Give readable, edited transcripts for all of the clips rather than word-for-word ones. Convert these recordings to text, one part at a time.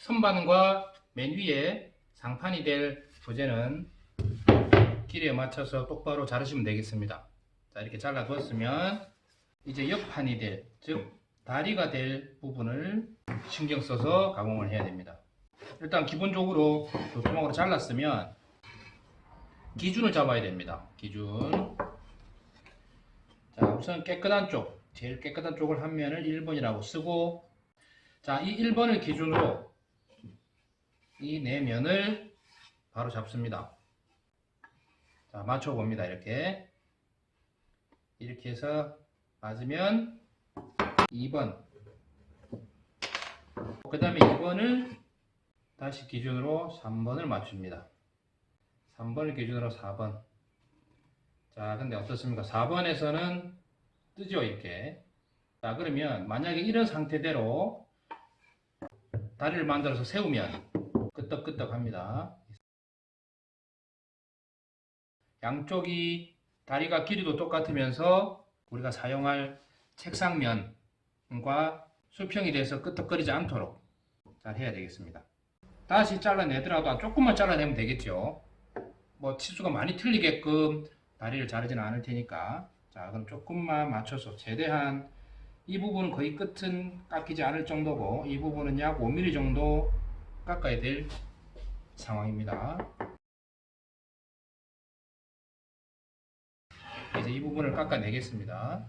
선반과 맨 위에 상판이 될 부재는 길이에 맞춰서 똑바로 자르시면 되겠습니다. 자, 이렇게 잘라 두었으면 이제 옆판이 될, 즉 다리가 될 부분을 신경 써서 가공을 해야 됩니다. 일단 기본적으로 도톰하게 잘랐으면 기준을 잡아야 됩니다. 기준. 자, 우선 깨끗한 쪽, 제일 깨끗한 쪽을 한 면을 1번이라고 쓰고, 자, 이 1번을 기준으로 이 네 면을 바로 잡습니다. 자, 맞춰 봅니다. 이렇게 해서 맞으면 2번, 그 다음에 2번을 다시 기준으로 3번을 맞춥니다. 3번을 기준으로 4번. 자, 근데 어떻습니까? 4번에서는 뜨죠, 이렇게. 자, 그러면 만약에 이런 상태대로 다리를 만들어서 세우면 끄떡끄떡 합니다. 양쪽이 다리가 길이도 똑같으면서 우리가 사용할 책상면과 수평이 돼서 끄떡거리지 않도록 잘 해야 되겠습니다. 다시 잘라내더라도 조금만 잘라내면 되겠죠. 뭐 치수가 많이 틀리게끔 다리를 자르지는 않을 테니까. 자, 그럼 조금만 맞춰서 최대한 이 부분은 거의 끝은 깎이지 않을 정도고 이 부분은 약 5mm 정도 깎아야 될 상황입니다. 이제 이 부분을 깎아내겠습니다.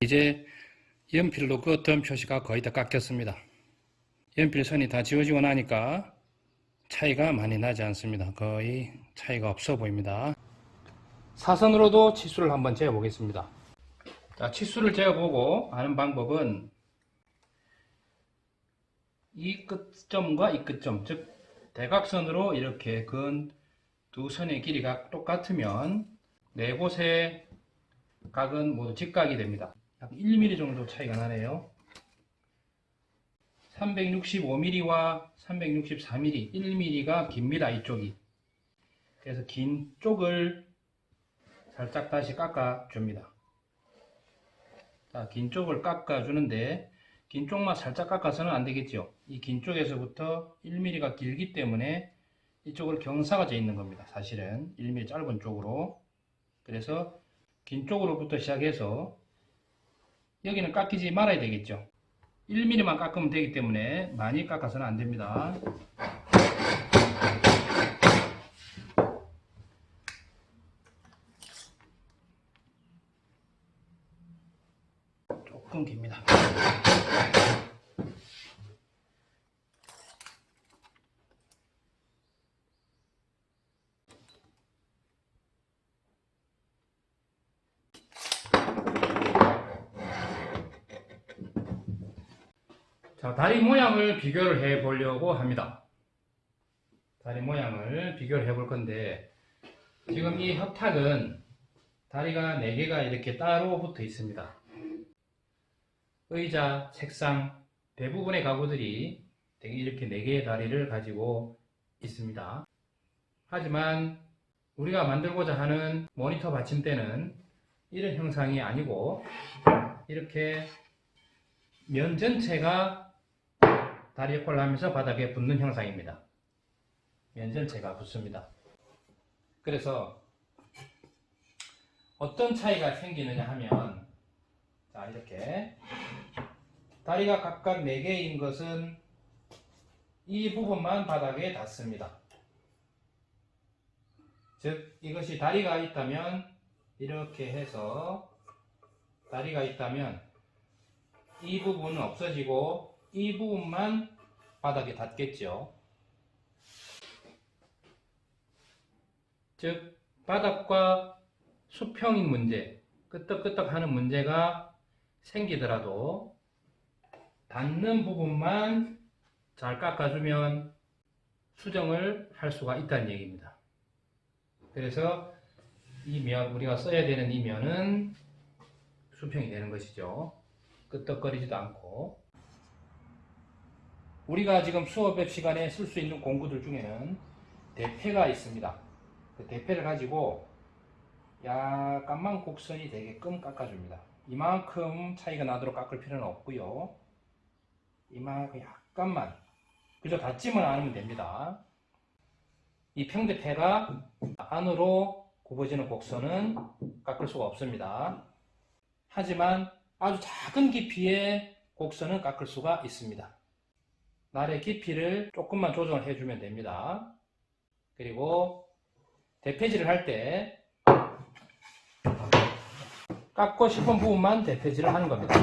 이제 연필로 그었던 표시가 거의 다 깎였습니다. 연필 선이 다 지워지고 나니까 차이가 많이 나지 않습니다. 거의 차이가 없어 보입니다. 사선으로도 치수를 한번 재어 보겠습니다. 자, 치수를 재어 보고 하는 방법은 이 끝점과 이 끝점, 즉 대각선으로 이렇게 그은 두 선의 길이가 똑같으면 네 곳의 각은 모두 직각이 됩니다. 약 1mm 정도 차이가 나네요. 365mm와 364mm, 1mm가 깁니다. 이쪽이. 그래서 긴 쪽을 살짝 다시 깎아줍니다. 자, 긴 쪽을 깎아주는데 긴 쪽만 살짝 깎아서는 안 되겠죠. 이 긴 쪽에서부터 1mm가 길기 때문에 이쪽으로 경사가 져 있는 겁니다. 사실은 1mm 짧은 쪽으로. 그래서 긴 쪽으로부터 시작해서 여기는 깎이지 말아야 되겠죠. 1mm만 깎으면 되기 때문에 많이 깎아서는 안 됩니다. 조금 깁니다. 자, 다리 모양을 비교를 해 보려고 합니다. 다리 모양을 비교를 해 볼 건데 지금 이 협탁은 다리가 4개가 이렇게 따로 붙어 있습니다. 의자, 책상, 대부분의 가구들이 이렇게 4개의 다리를 가지고 있습니다. 하지만 우리가 만들고자 하는 모니터 받침대는 이런 형상이 아니고 이렇게 면 전체가 다리 역할을 하면서 바닥에 붙는 형상입니다. 면 전체가 붙습니다. 그래서 어떤 차이가 생기느냐 하면 자, 이렇게 다리가 각각 4개인 것은 이 부분만 바닥에 닿습니다. 즉 이것이 다리가 있다면 이렇게 해서 다리가 있다면 이 부분은 없어지고 이 부분만 바닥에 닿겠죠. 즉 바닥과 수평인 문제, 끄떡끄떡 하는 문제가 생기더라도 닿는 부분만 잘 깎아주면 수정을 할 수가 있다는 얘기입니다. 그래서 이 면, 우리가 써야 되는 이 면은 수평이 되는 것이죠. 끄떡거리지도 않고. 우리가 지금 수업 시간에 쓸 수 있는 공구들 중에는 대패가 있습니다. 그 대패를 가지고 약간만 곡선이 되게끔 깎아줍니다. 이만큼 차이가 나도록 깎을 필요는 없고요. 이만큼 약간만, 그저 닿지만 않으면 됩니다. 이 평대패가 안으로 굽어지는 곡선은 깎을 수가 없습니다. 하지만 아주 작은 깊이의 곡선은 깎을 수가 있습니다. 날의 깊이를 조금만 조정을 해주면 됩니다. 그리고 대패질을 할 때 깎고 싶은 부분만 대패질을 하는 겁니다.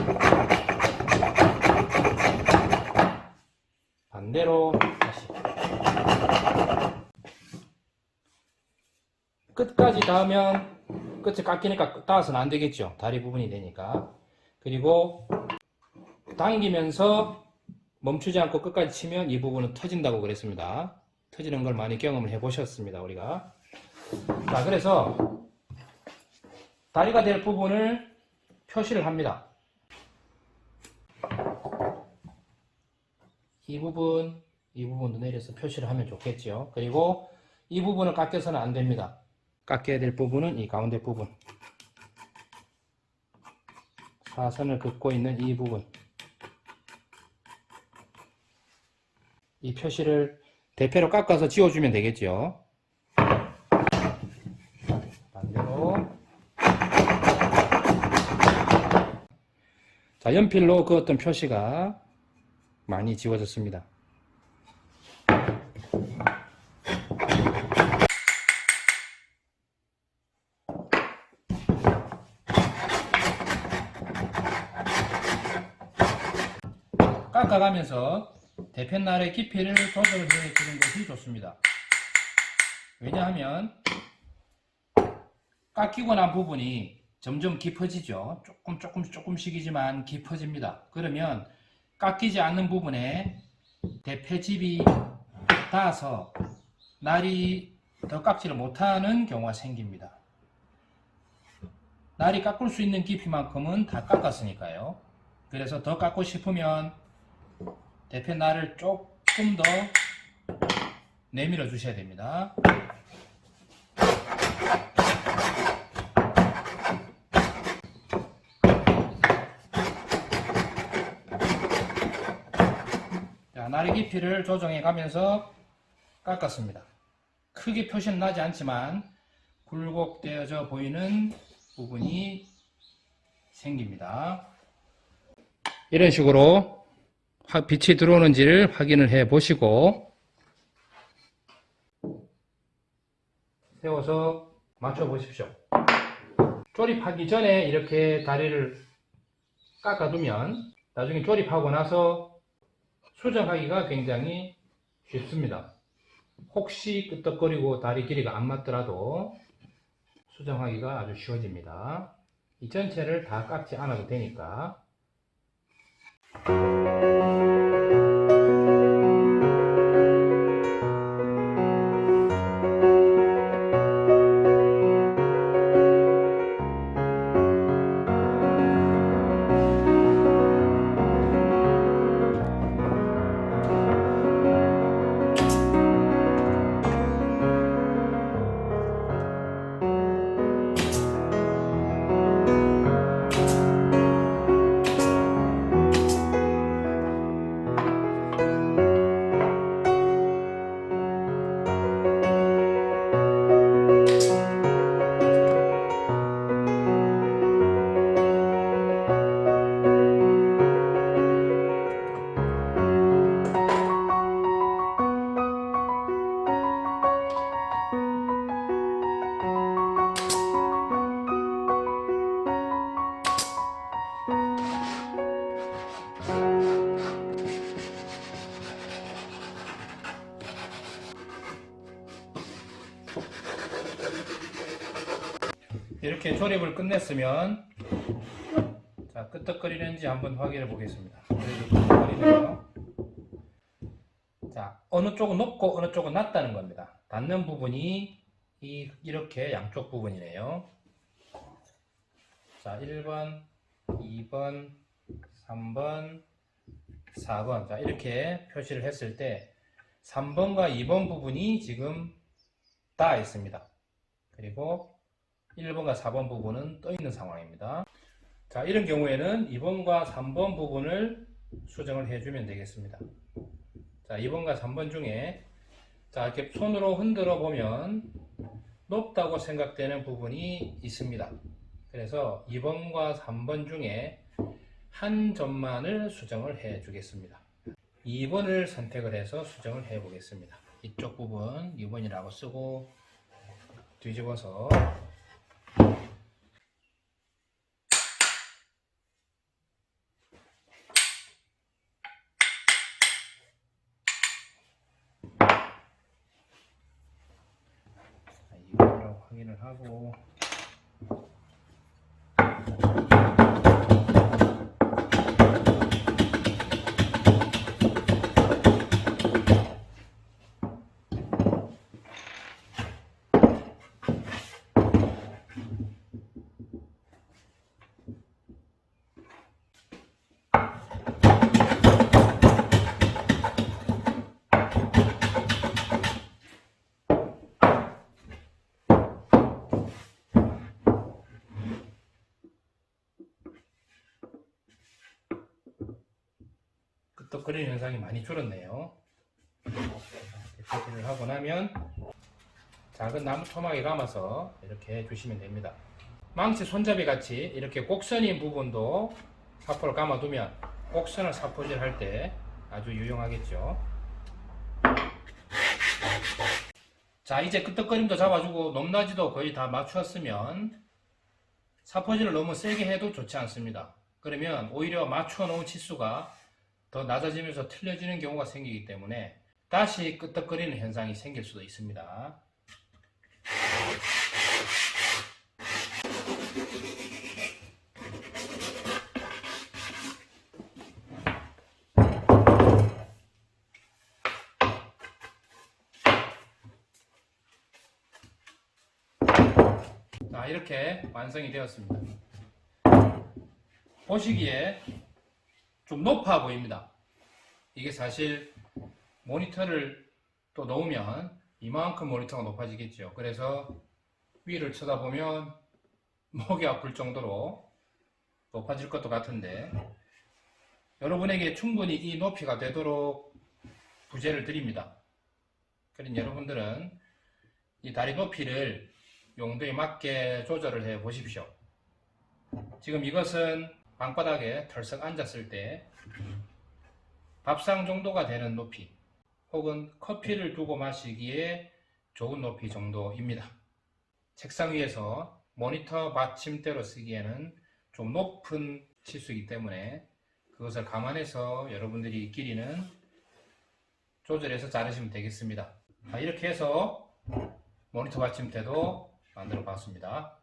반대로 다시 끝까지 닿으면 끝이 깎이니까 닿아서는 안 되겠죠. 다리 부분이 되니까. 그리고 당기면서 멈추지 않고 끝까지 치면 이 부분은 터진다고 그랬습니다. 터지는 걸 많이 경험을 해 보셨습니다, 우리가. 자, 그래서 다리가 될 부분을 표시를 합니다. 이 부분도 내려서 표시를 하면 좋겠죠. 그리고 이 부분을 깎여서는 안 됩니다. 깎여야 될 부분은 이 가운데 부분, 사선을 긋고 있는 이 부분, 이 표시를 대패로 깎아서 지워주면 되겠죠. 반대로. 자, 연필로 그었던 표시가 많이 지워졌습니다. 깎아가면서 대패날의 깊이를 조절을 해주는 것이 좋습니다. 왜냐하면 깎이고 난 부분이 점점 깊어지죠. 조금씩이지만 깊어집니다. 그러면 깎이지 않는 부분에 대패집이 닿아서 날이 더 깎지를 못하는 경우가 생깁니다. 날이 깎을 수 있는 깊이만큼은 다 깎았으니까요. 그래서 더 깎고 싶으면 대패날을 조금 더 내밀어 주셔야 됩니다. 자, 날의 깊이를 조정해 가면서 깎았습니다. 크게 표시는 나지 않지만 굴곡되어져 보이는 부분이 생깁니다. 이런 식으로 빛이 들어오는지를 확인을 해 보시고 세워서 맞춰 보십시오. 조립하기 전에 이렇게 다리를 깎아두면 나중에 조립하고 나서 수정하기가 굉장히 쉽습니다. 혹시 끄떡거리고 다리 길이가 안 맞더라도 수정하기가 아주 쉬워집니다. 이 전체를 다 깎지 않아도 되니까. 이렇게 조립을 끝냈으면 자, 끄떡거리는지 한번 확인해 보겠습니다. 끄떡거리네요. 자, 어느 쪽은 높고 어느 쪽은 낮다는 겁니다. 닿는 부분이 이렇게 양쪽 부분이네요. 자, 1번, 2번, 3번, 4번. 자, 이렇게 표시를 했을 때 3번과 2번 부분이 지금 닿아 있습니다. 그리고 1번과 4번 부분은 떠 있는 상황입니다. 자, 이런 경우에는 2번과 3번 부분을 수정을 해주면 되겠습니다. 자, 2번과 3번 중에 자, 이렇게 손으로 흔들어 보면 높다고 생각되는 부분이 있습니다. 그래서 2번과 3번 중에 한 점만을 수정을 해 주겠습니다. 2번을 선택을 해서 수정을 해 보겠습니다. 이쪽 부분 2번이라고 쓰고 뒤집어서 이거라고 확인을 하고 끄떡거리는 현상이 많이 줄었네요. 표시를 하고 나면 작은 나무 토막에 감아서 이렇게 해주시면 됩니다. 망치 손잡이 같이 이렇게 곡선인 부분도 사포를 감아두면 곡선을 사포질 할 때 아주 유용하겠죠. 자, 이제 끄떡거림도 잡아주고 높낮이도 거의 다 맞추었으면 사포질을 너무 세게 해도 좋지 않습니다. 그러면 오히려 맞춰 놓은 치수가 더 낮아지면서 틀려지는 경우가 생기기 때문에 다시 끄떡거리는 현상이 생길 수도 있습니다. 자, 이렇게 완성이 되었습니다. 보시기에 좀 높아 보입니다. 이게 사실 모니터를 또 놓으면 이만큼 모니터가 높아지겠죠. 그래서 위를 쳐다보면 목이 아플 정도로 높아질 것도 같은데 여러분에게 충분히 이 높이가 되도록 부재를 드립니다. 그러니 여러분들은 이 다리 높이를 용도에 맞게 조절을 해 보십시오. 지금 이것은 방바닥에 털썩 앉았을 때 밥상 정도가 되는 높이 혹은 커피를 두고 마시기에 좋은 높이 정도입니다. 책상 위에서 모니터 받침대로 쓰기에는 좀 높은 치수이기 때문에 그것을 감안해서 여러분들이 길이는 조절해서 자르시면 되겠습니다. 이렇게 해서 모니터 받침대도 만들어 봤습니다.